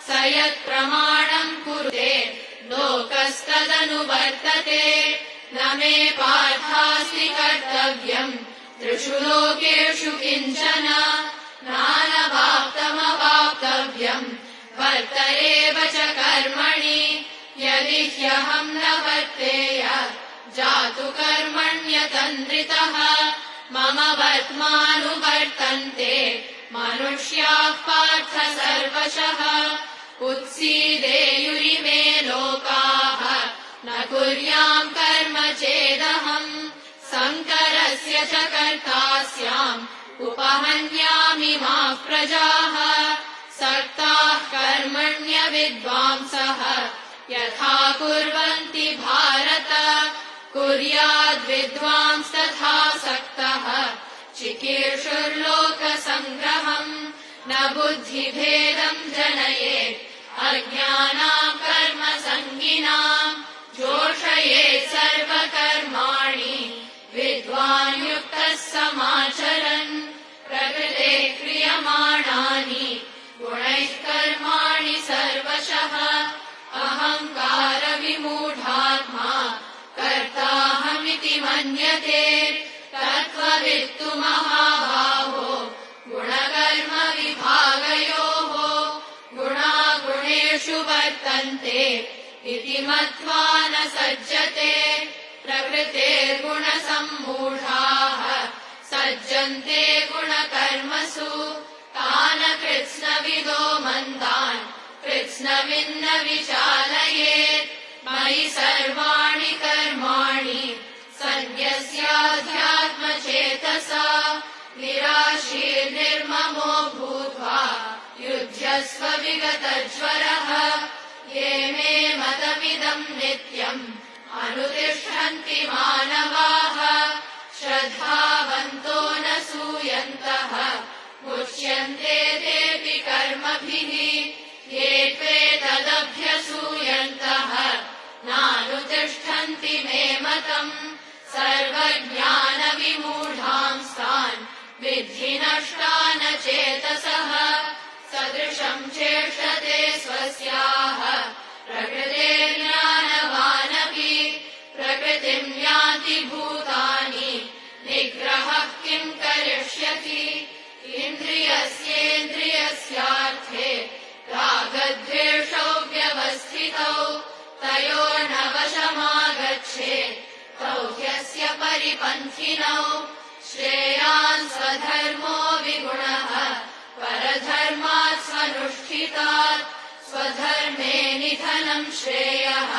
स यत्प्रमाणम् कुरुते लोकस्तदनुवर्तते न मे पार्थास्ति कर्तव्यम् त्रिषु लोकेषु किञ्चन नानवाप्तमवाप्तव्यम् वर्त एव च कर्मणि यदि ह्यहम् न वर्तेय जातु कर्मण्यतन्द्रितः मम वर्त्मानुवर्तन्ते मनुष्याः पार्थ सर्वशः उत्सीदेयुरिमे लोकाः न कुर्याम् कर्म चेदहम् शङ्करस्य च कर्ता स्याम् उपहन्यामिमाः प्रजाः सक्ताः कर्मण्यविद्वांसः यथा कुर्वन्ति भारत कुर्याद्विद्वांस्तथा सक्तः चिकीर्षुर्लोकसङ्ग्रहम् न बुद्धिभेदम् जनयेत् अज्ञानाम् कर्मसङ्गिनाम् जोषयेत् सर्वकर्माणि विद्वान् युक्तः समाचरन् प्रकृते क्रियमाणानि गुणैः कर्माणि सर्वशः अहङ्कारविमूढात्मा कर्ताहमिति मन्यते तत्त्ववित्तु महाबाहो गुणकर्मविभागयोः गुणागुणेषु वर्तन्ते इति मत्वा न सज्जते प्रकृतेर्गुणसम्मूढाः सज्जन्ते गुणकर्मसु तान् कृत्स्नविदो मन्दान् कृत्स्नविन्न विचालयेत् मयि सर्वाणि कर्माणि सन्न्यस्याध्यात्मचेतसा निराशीर्निर्ममो भूत्वा युध्यस्व विगतज्वरः ये मे मतमिदम् नित्यम् अनुतिष्ठन्ति मानवाः श्रद्धावन्तो न सूयन्तः मुच्यन्ते तेऽपि कर्मभिः ये त्वेतदभ्यसूयन्तः नानुतिष्ठन्ति मे मतम् सर्वज्ञानविमूढांस्तान् विद्धि नष्टान चेतसः सदृशम् चेष्टते स्वस्याः प्रकृतेर्ज्ञानवानपि प्रकृतिम् यान्ति भूतानि निग्रहः किम् करिष्यति इन्द्रियस्येन्द्रियस्यार्थे रागद्वेषौ व्यवस्थितौ तयोर्न वशमागच्छेत् तौ ह्यस्य परिपन्थिनौ श्रेयान् स्वधर्मो विगुणः परधर्मात् स्वनुष्ठितात् स्वधर्मे निधनम् श्रेयः